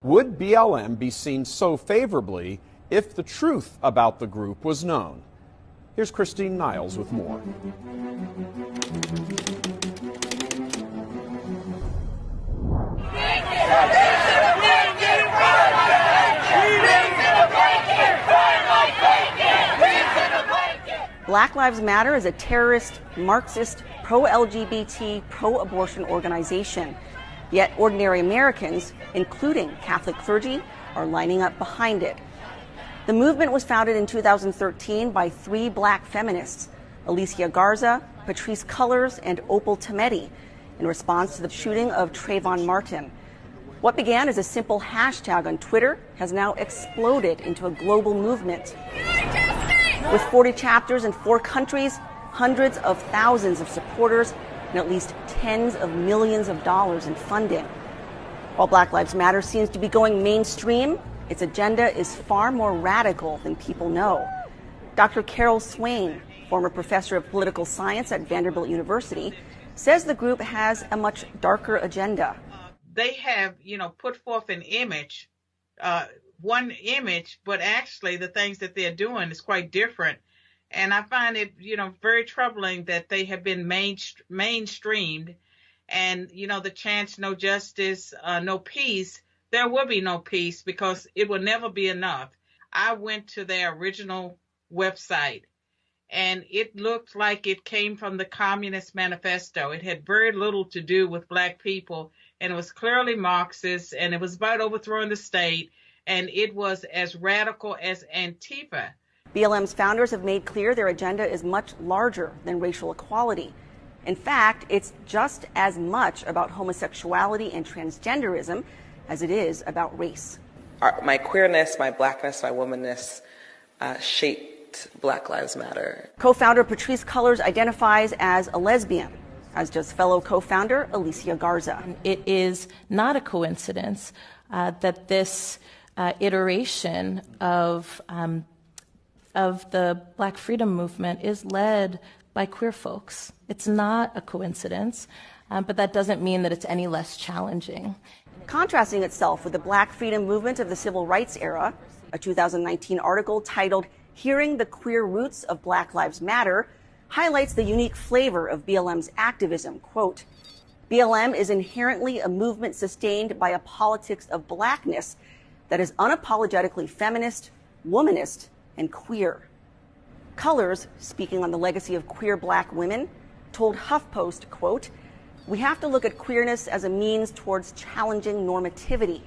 Would BLM be seen so favorably if the truth about the group was known? Here's Christine Niles with more. Black Lives Matter is a terrorist, Marxist, pro-LGBT, pro-abortion organization. Yet ordinary Americans, including Catholic clergy, are lining up behind it. The movement was founded in 2013 by three black feminists, Alicia Garza, Patrisse Cullors, and Opal Tometi, in response to the shooting of Trayvon Martin. What began as a simple hashtag on Twitter has now exploded into a global movement. With 40 chapters in 4 countries, hundreds of thousands of supporters, and at least tens of millions of dollars in funding. While Black Lives Matter seems to be going mainstream, its agenda is far more radical than people know. Dr. Carol Swain, former professor of political science at Vanderbilt University, says the group has a much darker agenda. They have, put forth an image, one image, but actually the things that they're doing is quite different. And I find it, very troubling that they have been mainstreamed and, the chants, no justice, no peace. There will be no peace because it will never be enough. I went to their original website and it looked like it came from the Communist Manifesto. It had very little to do with Black people, and it was clearly Marxist, and it was about overthrowing the state, and it was as radical as Antifa. BLM's founders have made clear their agenda is much larger than racial equality. In fact, it's just as much about homosexuality and transgenderism as it is about race. My queerness, my blackness, my womanness shaped Black Lives Matter. Co-founder Patrisse Cullors identifies as a lesbian, as does fellow co-founder Alicia Garza. It is not a coincidence that this iteration of the Black freedom movement is led by queer folks. It's not a coincidence, but that doesn't mean that it's any less challenging. Contrasting itself with the Black freedom movement of the civil rights era, a 2019 article titled "Hearing the Queer Roots of Black Lives Matter" highlights the unique flavor of BLM's activism. Quote, BLM is inherently a movement sustained by a politics of blackness that is unapologetically feminist, womanist, and queer. Cullors, speaking on the legacy of queer Black women, told HuffPost, quote, we have to look at queerness as a means towards challenging normativity.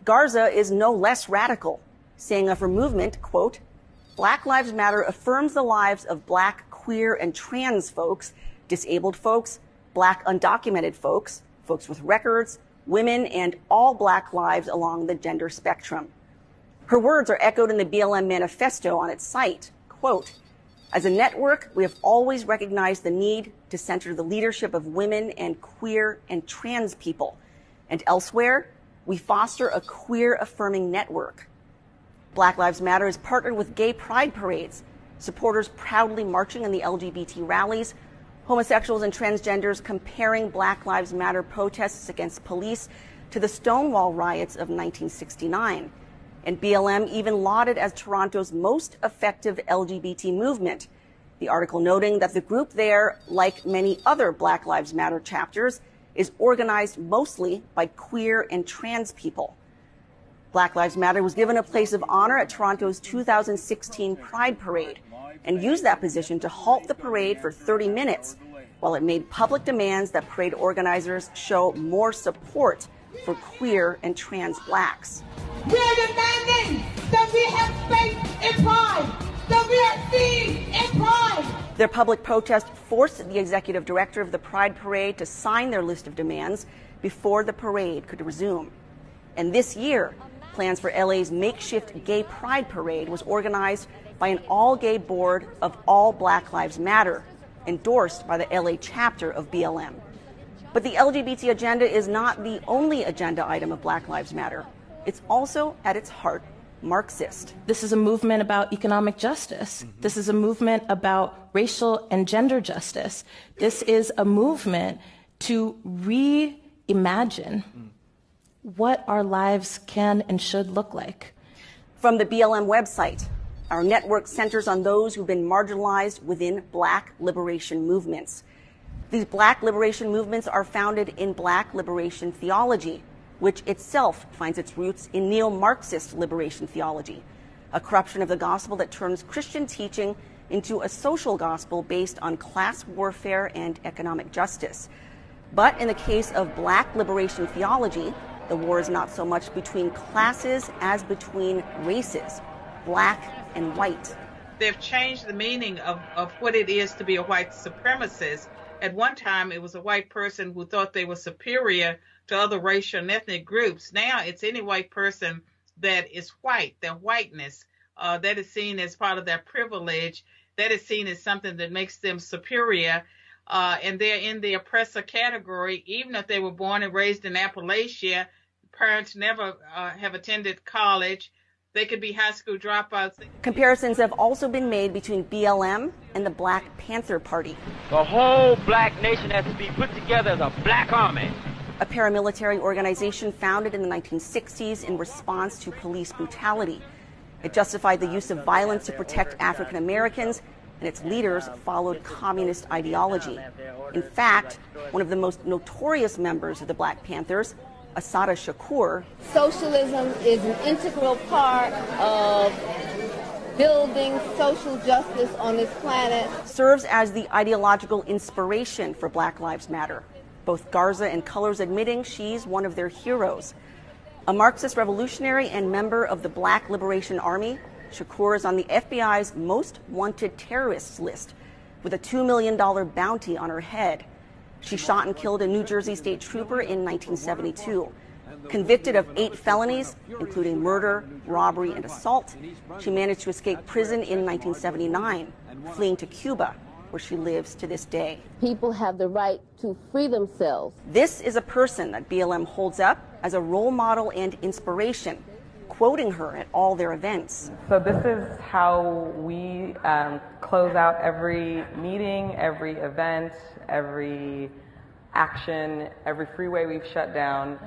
Garza is no less radical, saying of her movement, quote, Black Lives Matter affirms the lives of Black, queer, and trans folks, disabled folks, Black undocumented folks, folks with records, women, and all Black lives along the gender spectrum. Her words are echoed in the BLM manifesto on its site. Quote, as a network, we have always recognized the need to center the leadership of women and queer and trans people. And elsewhere, we foster a queer affirming network. Black Lives Matter is partnered with gay pride parades, supporters proudly marching in the LGBT rallies, homosexuals and transgenders comparing Black Lives Matter protests against police to the Stonewall riots of 1969. And BLM even lauded as Toronto's most effective LGBT movement. The article noting that the group there, like many other Black Lives Matter chapters, is organized mostly by queer and trans people. Black Lives Matter was given a place of honor at Toronto's 2016 Pride Parade and used that position to halt the parade for 30 minutes while it made public demands that parade organizers show more support for queer and trans Blacks. We are demanding that we have faith in Pride, that we are seen in Pride. Their public protest forced the executive director of the Pride Parade to sign their list of demands before the parade could resume. And this year, plans for LA's makeshift gay pride parade was organized by an all-gay board of All Black Lives Matter, endorsed by the LA chapter of BLM. But the LGBT agenda is not the only agenda item of Black Lives Matter. It's also, at its heart, Marxist. This is a movement about economic justice. This is a movement about racial and gender justice. This is a movement to reimagine what our lives can and should look like. From the BLM website, our network centers on those who've been marginalized within Black liberation movements. These Black liberation movements are founded in Black liberation theology, which itself finds its roots in neo-Marxist liberation theology, a corruption of the gospel that turns Christian teaching into a social gospel based on class warfare and economic justice. But in the case of Black liberation theology, the war is not so much between classes as between races, black and white. They've changed the meaning of what it is to be a white supremacist. At one time, it was a white person who thought they were superior to other racial and ethnic groups. Now it's any white person that is white, their whiteness, that is seen as part of their privilege, that is seen as something that makes them superior, and they're in the oppressor category, even if they were born and raised in Appalachia, parents never have attended college, they could be high school dropouts. Comparisons have also been made between BLM and the Black Panther Party. The whole black nation has to be put together as a black army. A paramilitary organization founded in the 1960s in response to police brutality. It justified the use of violence to protect African Americans, and its leaders followed communist ideology. In fact, one of the most notorious members of the Black Panthers, Assata Shakur, socialism is an integral part of building social justice on this planet, serves as the ideological inspiration for Black Lives Matter. Both Garza and Colors admitting she's one of their heroes. A Marxist revolutionary and member of the Black Liberation Army, Shakur is on the FBI's most wanted terrorists list with a $2 million bounty on her head. She shot and killed a New Jersey state trooper in 1972. Convicted of 8 felonies, including murder, robbery, and assault, she managed to escape prison in 1979, fleeing to Cuba, where she lives to this day. people have the right to free themselves. This is a person that BLM holds up as a role model and inspiration, quoting her at all their events. So this is how we close out every meeting, every event, every action, every freeway we've shut down,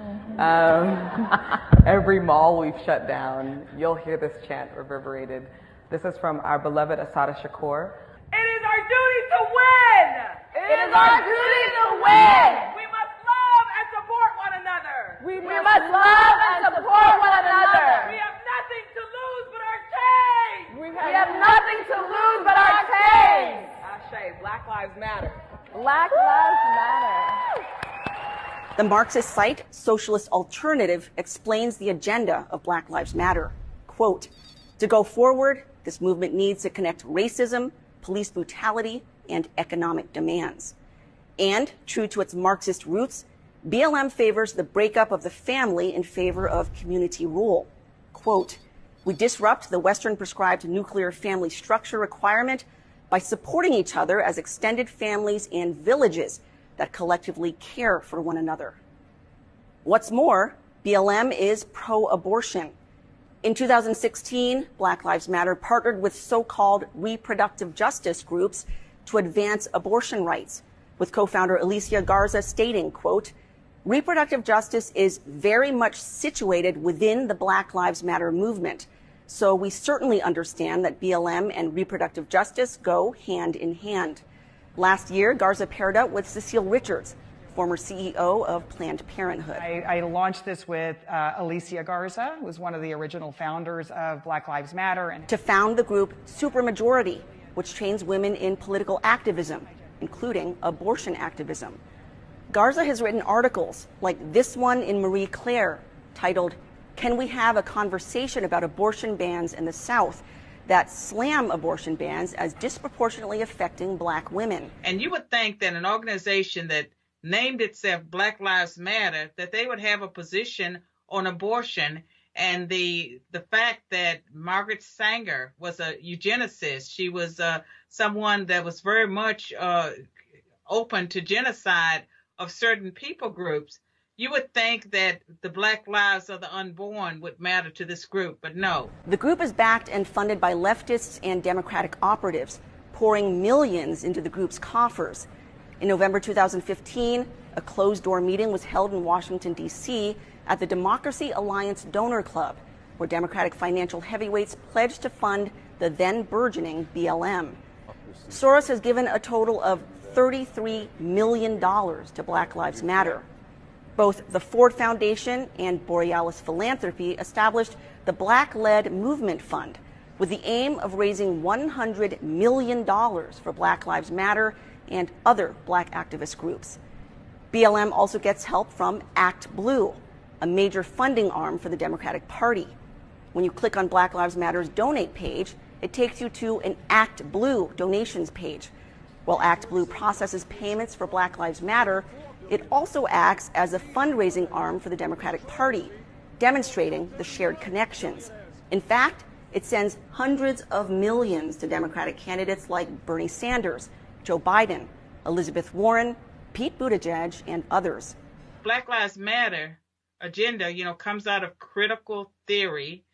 every mall we've shut down. You'll hear this chant reverberated. This is from our beloved Assata Shakur. It is our duty to win! It is our duty to win! We must love and support one another! We must love and support one another! We have nothing to lose but our chains! We have nothing to lose but our chains! Ashe, Black Lives Matter. Black Lives Matter. The Marxist site Socialist Alternative explains the agenda of Black Lives Matter. Quote, to go forward, this movement needs to connect racism, police brutality, and economic demands. And, true to its Marxist roots, BLM favors the breakup of the family in favor of community rule. Quote, we disrupt the Western prescribed nuclear family structure requirement by supporting each other as extended families and villages that collectively care for one another. What's more, BLM is pro-abortion. In 2016, Black Lives Matter partnered with so-called reproductive justice groups to advance abortion rights, with co-founder Alicia Garza stating, quote, reproductive justice is very much situated within the Black Lives Matter movement. So we certainly understand that BLM and reproductive justice go hand in hand. Last year, Garza paired up with Cecile Richards, former CEO of Planned Parenthood. I launched this with Alicia Garza, who was one of the original founders of Black Lives Matter. To found the group Supermajority, which trains women in political activism, including abortion activism. Garza has written articles like this one in Marie Claire, titled, Can We Have a Conversation About Abortion Bans in the South, that slam abortion bans as disproportionately affecting Black women. And you would think that an organization that named itself Black Lives Matter, that they would have a position on abortion. And the fact that Margaret Sanger was a eugenicist, she was someone that was very much open to genocide of certain people groups, you would think that the Black lives of the unborn would matter to this group, but no. The group is backed and funded by leftists and Democratic operatives, pouring millions into the group's coffers. In November 2015, a closed-door meeting was held in Washington, D.C. at the Democracy Alliance Donor Club, where Democratic financial heavyweights pledged to fund the then burgeoning BLM. Soros has given a total of $33 million to Black Lives Matter. Both the Ford Foundation and Borealis Philanthropy established the Black-led Movement Fund with the aim of raising $100 million for Black Lives Matter and other Black activist groups. BLM also gets help from Act Blue, a major funding arm for the Democratic Party. When you click on Black Lives Matter's donate page, it takes you to an Act Blue donations page. While Act Blue processes payments for Black Lives Matter, it also acts as a fundraising arm for the Democratic Party, demonstrating the shared connections. In fact, it sends hundreds of millions to Democratic candidates like Bernie Sanders, Joe Biden, Elizabeth Warren, Pete Buttigieg, and others. Black Lives Matter agenda, comes out of critical theory,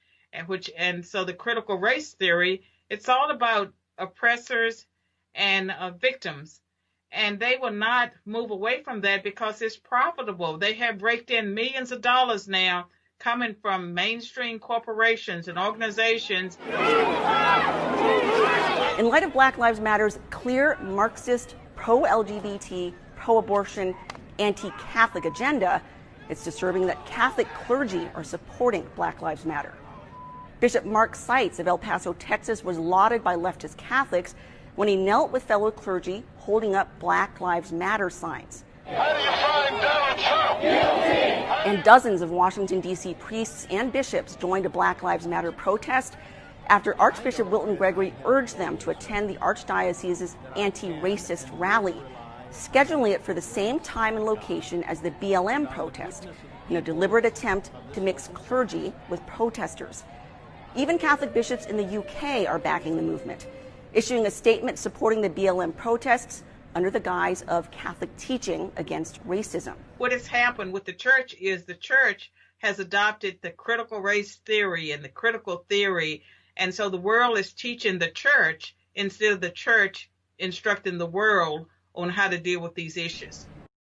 and so the critical race theory, it's all about oppressors and victims. And they will not move away from that because it's profitable. They have raked in millions of dollars now coming from mainstream corporations and organizations. In light of Black Lives Matter's clear Marxist, pro-LGBT, pro-abortion, anti-Catholic agenda, it's disturbing that Catholic clergy are supporting Black Lives Matter. Bishop Mark Seitz of El Paso, Texas, was lauded by leftist Catholics when he knelt with fellow clergy holding up Black Lives Matter signs. How do you find Donald Trump? And dozens of Washington, D.C. priests and bishops joined a Black Lives Matter protest after Archbishop Wilton Gregory urged them to attend the Archdiocese's anti-racist rally, scheduling it for the same time and location as the BLM protest, in a deliberate attempt to mix clergy with protesters. Even Catholic bishops in the UK are backing the movement, issuing a statement supporting the BLM protests under the guise of Catholic teaching against racism. What has happened with the church is the church has adopted the critical race theory and the critical theory, and so the world is teaching the church instead of the church instructing the world on how to deal with these issues.